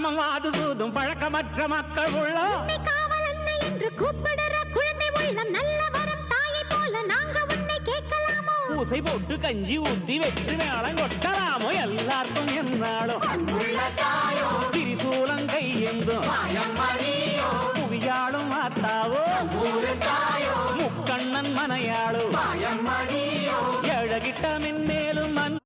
பழக்கம் வாது சூதும் பழக்கமற்ற மக்கள் உள்ளம் காவலன்னை என்று கூப்பிடுற குழந்தை உள்ளம் நல்ல வரம் தாயை போல நாங்க உன்னை கேட்கலாமோ பூசை போட்டு கஞ்சி ஊத்தி வெற்றி மேளம் கொட்டலாமோ எல்லாருக்கும் என்னாலும் திரிசூலம் கையெந்தும் புவியாளும் மாத்தாவோ முக்கண்ணன் மனையாளோ ஏழகிட்ட மென்மேலும்